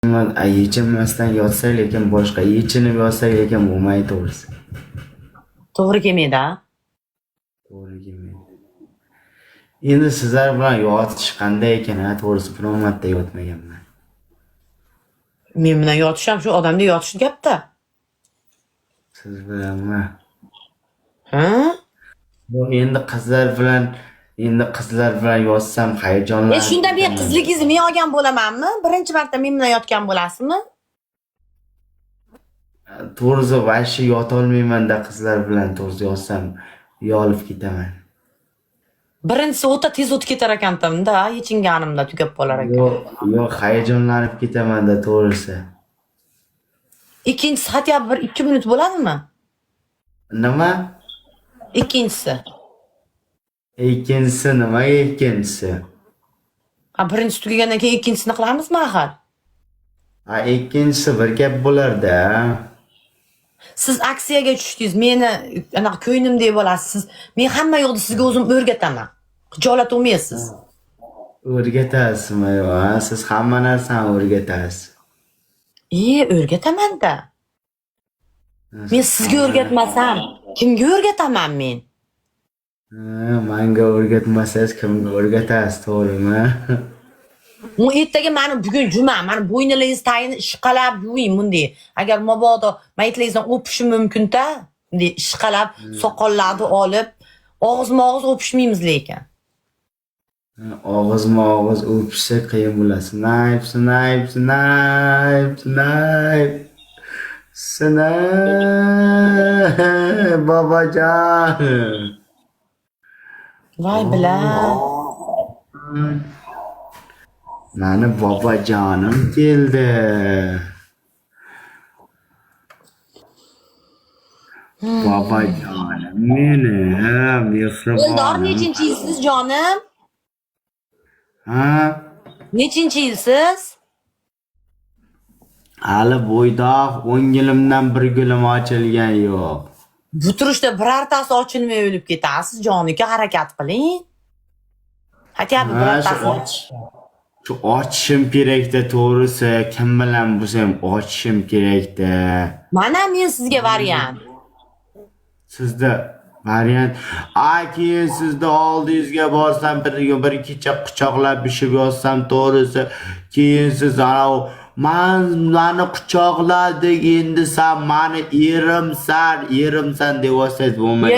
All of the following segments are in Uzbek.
Yechinmasdan yotsak lekin boshqa, yechinib yotsak lekin bo'lmaydi to'g'risi. To'g'ri kelmaydi-a? To'g'ri kelmaydi. Endi sizlar bilan yotish qanday ekan, to'g'risi biron marta yotmaganman. Men bilan yotish ham shu odamda yotish gap-da. Siz bilanmi? Ha? Endi qizlar bilan yotsam hayajonlanib. Shunda men qizligingizni men olgan bo'lamanmi? Birinchi marta men bilan yotgan bo'lasizmi? To'g'risi vashi yotolmayman-da qizlar bilan, to'g'risi yotsam yolib ketaman. Birinchisi o'ta tez o'tib ketar ekan-da, yechinganimda tugab qolar ekan. Yo'q, hayajonlanib ketaman-da to'g'risi. Ikkinchisi hatto bir 2 minut bo'ladimi? Nima? Ikkinchisi. Ikkinchisi nimaga ikkinchisi? Birinchisi tugagandan keyin ikkinchisini qilamizmi axir? Ikkinchisi bir gap bo'lar-da. Siz aksiyaga tushdingiz, meni anaqa ko'ynim deb olasiz. Men hamma yo'lni sizga o'zim o'rgataman. Xijolat olmaysiz. O'rgatasizmi? Siz hamma narsani o'rgatasiz. O'rgataman-da. Men sizga o'rgatmasam, kimga o'rgataman men? Menga o'rgatmasangiz kimga o'rgatasiz, to'g'rimi? Ertaga mani bugun juma, mani bo'yningizni tagini ishqalab yuving bunday. Agar mabodo maytlaringizdan o'pishi mumkin-da, bunday ishqalab soqollarni olib, og'iz-og'iz o'pishmaymiz lekin. Og'iz o'pishsa qiyin bo'ladi. Snayp, bobojon. Voy bilan. Mani bobojonim keldi. Bobojonim meni, mehribon. Eldor nechinchi yilsiz jonim? Nechinchi yilsiz? Hali bo'ydoq 10 yilimdan bir gulim ochilgan yo'q. Bu turishda birortasi ochilmay o'lib ketasiz, joniga harakat qiling. Hatto birortasi Shu ochishim kerakda, to'g'risi, kim bilan bo'lsam ochishim kerakda. Mana men sizga variant. Sizda variant. Keyin sizda oldingizga borsam, bir kecha quchoqlab bishib yotsam, to'g'risi, keyin siz mani quchoqladik, endi sen mani erimsan deb olsangiz bo'lmaydi.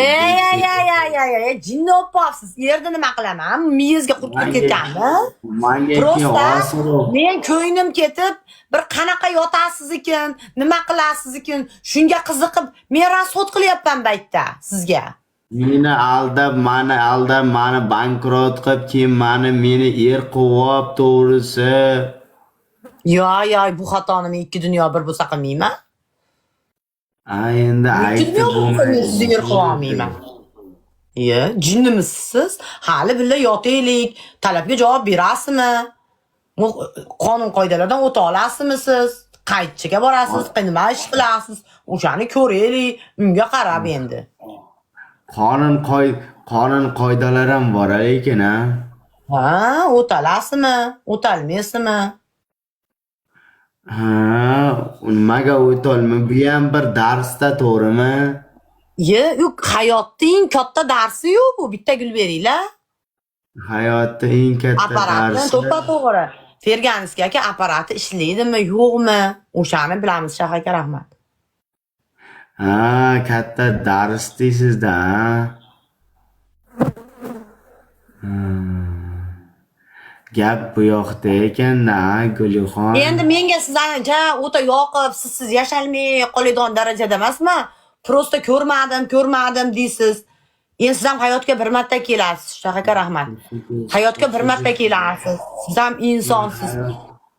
Jinni o'pasiz. Yerda nima qilaman? Miyizga qurt ketganmi? Prosta men ko'nglim ketib, bir qanaqa yotasiz ekan, nima qilasiz ekan, shunga qiziqib, men rasxod qilyapman baytda sizga. Meni aldab, mani bankrot qilib, keyin meni quvib, to'g'risi. Bu xatoni men ikki dunyo bir bo'lsa qilmayman. Endi aytib bo'lmaydi. Sizni yer qilolmayman. Jinnimisiz? Hali billa yotaylik, talabga javob berasizmi? Qonun qoidalardan o'ta olasizmi siz? Qaytchiga borasiz, nima ish qilasiz? O'shani ko'raylik, unga qarab endi. Qonun qoidalar ham bor lekin, o'talasizmi? O'talmaysizmi? Nimaga o'tolmayman? Bu ham bir darsda, to'g'rimi? Yo'q, hayotda eng katta darsi-yu bu, bitta gul beringlar. Hayotda eng katta darsi. To'g'ri. Ferganskiy aka apparati ishlaydimi, yo'qmi? O'shani bilamiz, Shah aka, rahmat. Katta dars deysizda, Gap bu yoqda ekan-da, Gulixon. Endi menga siz ancha o'ta yoqib, siz yashalmay qoladigan darajada emasman. Prosta ko'rmadim deysiz. Endi siz ham hayotga bir marta kelasiz, Shah aka, rahmat. Hayotga bir marta kelasiz. Siz ham insonsiz.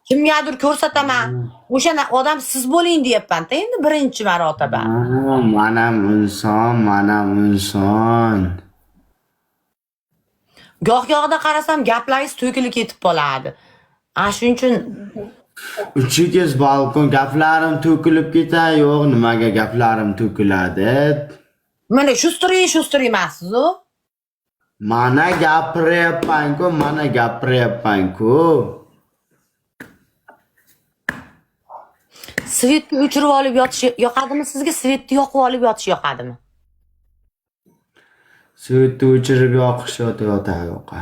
Kimgadir ko'rsataman. O'sha odam siz bo'ling deyapman-da, endi birinchi marotaba. Manam inson. Goh-gohida qarasam gaplaringiz to'kilib ketib qoladi. Shuning uchun Uchigiz balkon gaplarim to'kilib ketadi, yo'q, nimaga gaplarim to'kiladi? Mana shustri emassiz-ku. Mana gapiryapman-ku. Svetni o'chirib olib yotish yoqadimi sizga? Svetni yoqib olib yotish yoqadimi? Svetni o'chirib yoqish yoqa.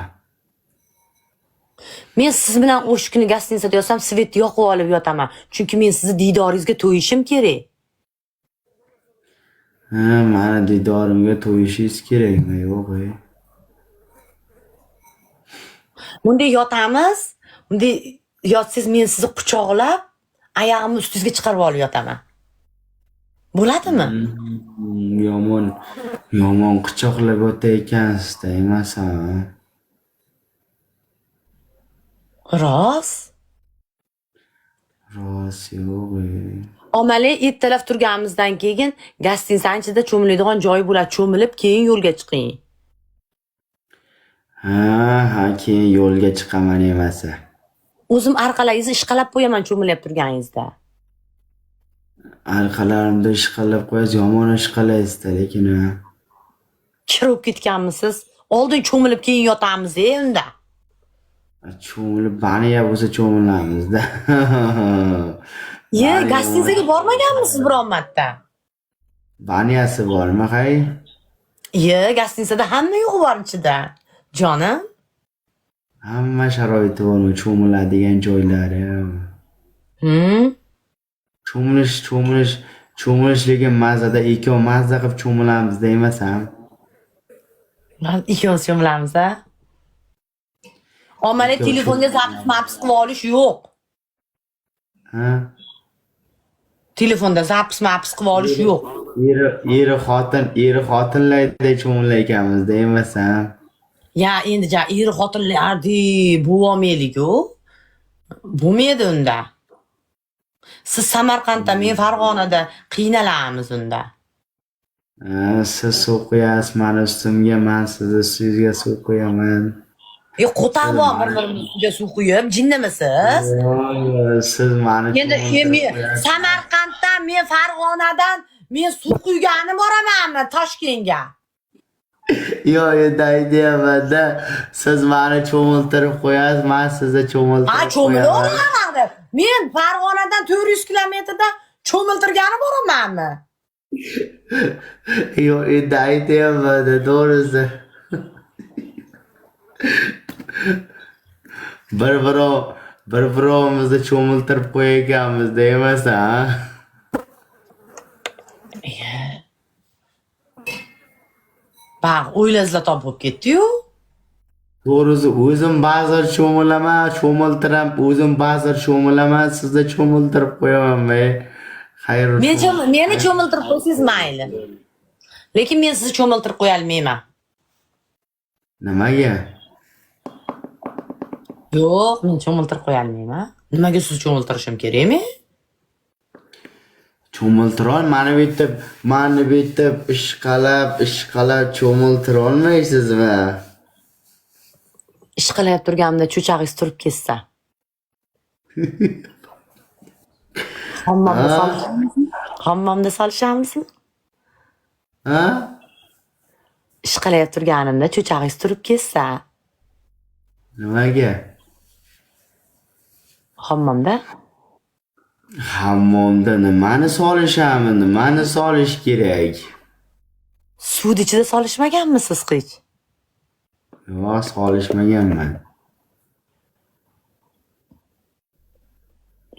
Men siz bilan o'sha kuni gostinitsada yotsam, svetni yoqib olib yotaman. Chunki men sizni diydoringizga to'yishim kerak. Ha, mani diydorimga to'yishingiz kerakmi? Yo'q. Bunday yotamiz. Bunday yotsangiz men sizni quchoqlab, oyog'imni ustingizga chiqarib olib yotaman. Bo'ladimi? Yomon quchoqlab o'tayotgansizda emasmi? Rost. Rost yo'q. Omali ertalab turganimizdan keyin gostinitsaning ichida cho'miladigan joyi bo'ladi. Cho'milib keyin yo'lga chiqing. Ha, keyin yo'lga chiqaman emasa. O'zim orqalaringizni ishqalab qo'yaman cho'milib turganingizda. Orqalarimda ishqalab qo'yasiz, yomon ishqalaysiz-da, lekin Kirib ketganmisiz? Oldin cho'milib keyin yotamiz unda. cho'milib baniya bo'lsa cho'milamiz-da. Ye, gostinitsaga bormaganmisiz biron marta? Baniyasi bormi, hay? Ye, gostinitsada hamma yo'q bor ichida. Jonim. Hamma sharoiti bormi, cho'miladigan joylari. Cho'milish lekin mazada ikkov mazza qilib cho'milamiz deymasam. Ikkovimiz cho'milamiz a? Omali telefonga zapis qilib olish yo'q. Ha? Telefonda zapis qilib olish yo'q. Eri xotinlarday cho'milayotganmiz deymasam. Ya endi eri xotinlardi bo'lmaylik-ku. Bo'lmaydi unda. Siz Samarqandda, men Farg'onada qiynalamiz unda. Siz suv qo'yasiz mani ustimga, men sizni ustingizga suv qo'yaman. Qo'tabon bir-birimizga suv quyib, jinnimisiz? Siz mani Endi Samarqanddan, men Farg'onadan men suv quyganim boramanmi Toshkentga? Yo'q, endi aytyapman-da, siz mani cho'miltirib qo'yasiz, men sizni cho'miltirib qo'yaman. Cho'miltirib. Men Farg'onadan 400 kilometrda cho'miltirgani boramanmi? Yo'q, endi aytyapman-da, to'g'risi. Bir-birovimizni cho'miltirib qo'yayotganmiz deymasan. Baq, o'ylazlar top bo'lib ketdi-yu. To'g'risi, o'zim ba'zan cho'miltiram, o'zim ba'zan cho'milaman, sizni cho'miltirib qo'yaman. Xayr. Meni cho'miltirib qo'ysangiz mayli. Lekin men sizni cho'miltirib qo'ya olmayman. Nimaga? Yo'q, men cho'miltirib qo'ya olmayman. Nimaga sizni cho'miltirishim kerakmi? Cho'miltiron, mani bitib ishqalab cho'miltira olmaysizmi? Ish qilayotib turganimda cho'chag'ingiz turib ketsa. Hammomda solishamizmi? Ha? Ish qilayotib turganimda cho'chag'ingiz turib ketsa. Nimaga? Hammomda nimani solishamiz? Nimani solish kerak? suvni ichida solishmaganmisiz hech? Yo'q, solishmaganman.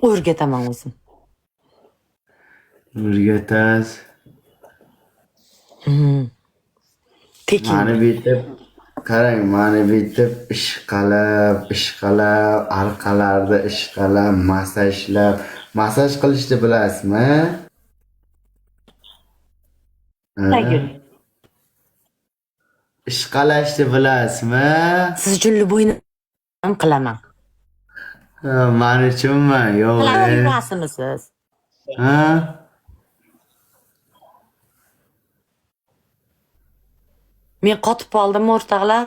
O'rgataman o'zim. O'rgatasiz. Tekin. Mani bitib ishqalab, orqalarda ishqalab, masaj qilishni bilasizmi? Ishqalashni bilasizmi? Siz uchun bo'yni ham qilaman. Men uchunmi? Yo'q. Qilaverasizmi siz? Ha? Men qotib qoldimmi o'rtoqlar?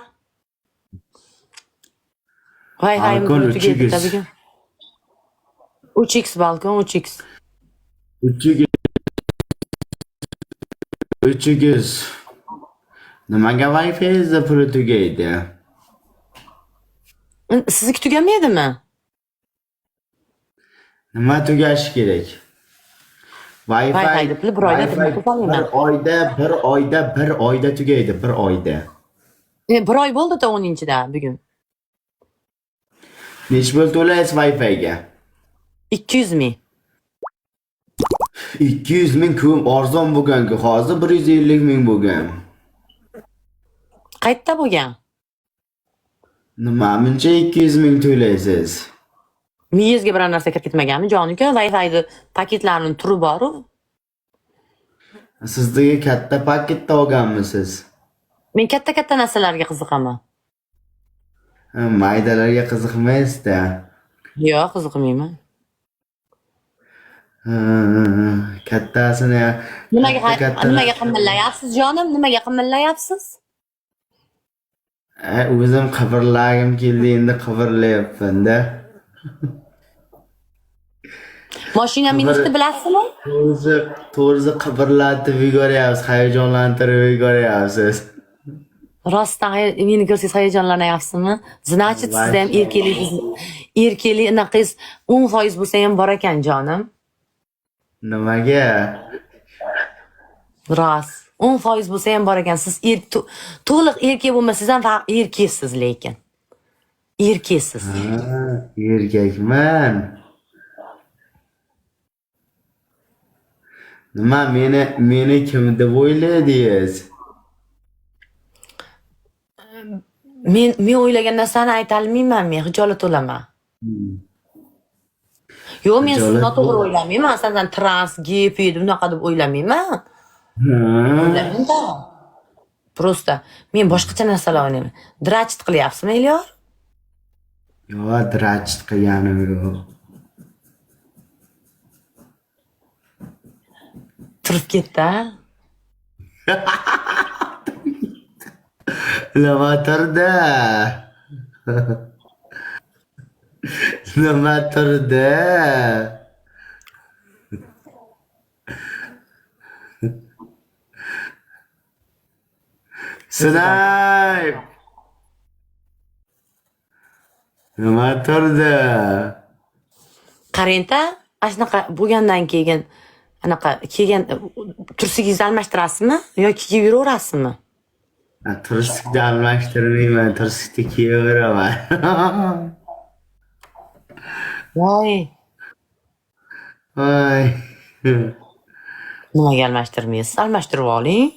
Wi-Fi'm tugaydi tabiiy. 3x balkon 3x. 3x. Nimaga Wi-Fi'ingizda puli tugaydi? Sizniki tugamaydimi? Nima tugashi kerak? Wi-Fi deb bir oyda Wi-Fi to'plamayman. bir oyda tugaydi, bir oyda. Bir oy bo'ldi-da 10-da bugun. Necha pul to'laysiz Wi-Fi'ga? 200 ming. 200 ming ko'm arzon bo'lgan-ku, hozir 150 ming bo'lgan. Qayerda bo'lgan? Nima, muncha 200 ming to'laysiz? Miyizga biror narsa kirib ketmaganmi? Jon-uka, Wi-Fi'ni paketlarining turi bor-ku. Sizdagi katta paketda olganmisiz? Men katta narsalarga qiziqaman. Maydalarga qiziqmaysiz-da. Yo'q, qiziqmayman. Kattasini Nimaga qimirlayapsiz jonim? Nimaga qimirlayapsiz? O'zim qivirlagim keldi, endi qivirlayapman-da. Mashina minishni bilasizmi? To'g'risi qivirlatib yuboryapsiz, hayajonlantirib yuboryapsiz. Rostdan meni ko'rsangiz hayajonlanyapsizmi? Значит, sizda ham erkalik anaqangiz 10% bo'lsa ham bor ekan jonim. Nimaga? Rost. 10% bo'lsa ham bor ekan. Siz to'liq erkak bo'lmasangiz ham erkaksiz lekin. Erkaksiz. Erkakman. Nima, meni kim deb o'yladingiz? Men o'ylagan narsani ayta olmayman, men hijolat olaman. Yo'q, men sizni noto'g'ri o'ylamayman. Sizdan trans, gay, fed bunaqa deb o'ylamayman. O'ylamayman-da. Просто men boshqacha narsalar o'ynayman. Drachit qilyapsizmi, Elyor? Yo'q, drachit qilganim yo'q. Turib ketdi. Nima turdi? Nima turdi? Sinay! Nima turdi? Qarang-da, shunaqa bo'lgandan keyin anaqa kelgan tursigingizni almashtirasizmi yoki kiyib yuraverasizmi? Tursikda almashtirmayman, tursikda kiyaveraman. Voy, Voy. nimaga almashtirmaysiz? Almashtirib oling.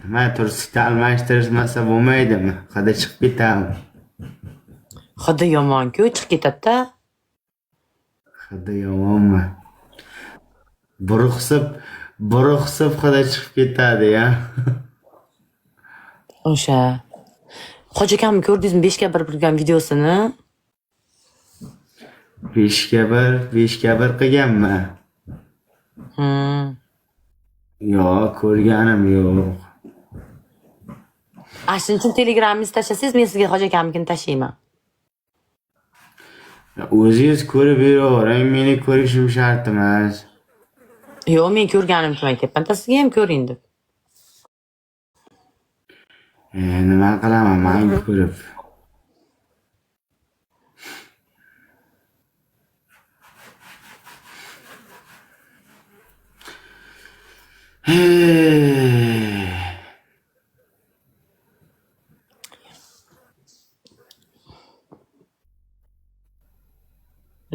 Nima, tursikda almashtirishmasa bo'lmaydimi? Hadi chiqib ketamiz. Hidi yomon-ku, chiqib ketadi-da. Hidi yomonmi? Buruqsib hidi chiqib ketadi-ya. O'sha. Hoji akamni ko'rdingizmi 5 ga 1 qilgan videosini? 5 ga 1 qilganman. Yo'q, ko'rganim yo'q. Shuning uchun Telegram'ingizni tashlasangiz, men sizga hoji akamnikini tashlayman. O'zingiz ko'rib yuravering, meni ko'rishim shart emas. Yo'q, men ko'rganim uchun aytyapman, sizga ham ko'ring deb. Nima qilaman, men ko'rib.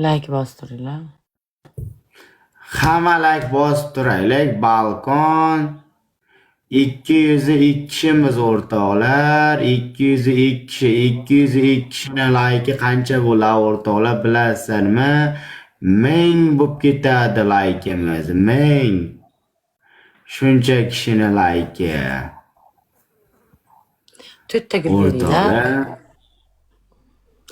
Like bostiringlar. Hamma like bosib turaylik, balkon. 202 kishimiz o'rtoqlar, 202 kishini like qancha bo'ladi o'rtoqlar, bilasizlarmi? 1000 bo'lib ketadi likeimiz, 1000. Shuncha kishini like. 4 ta gul beringlar.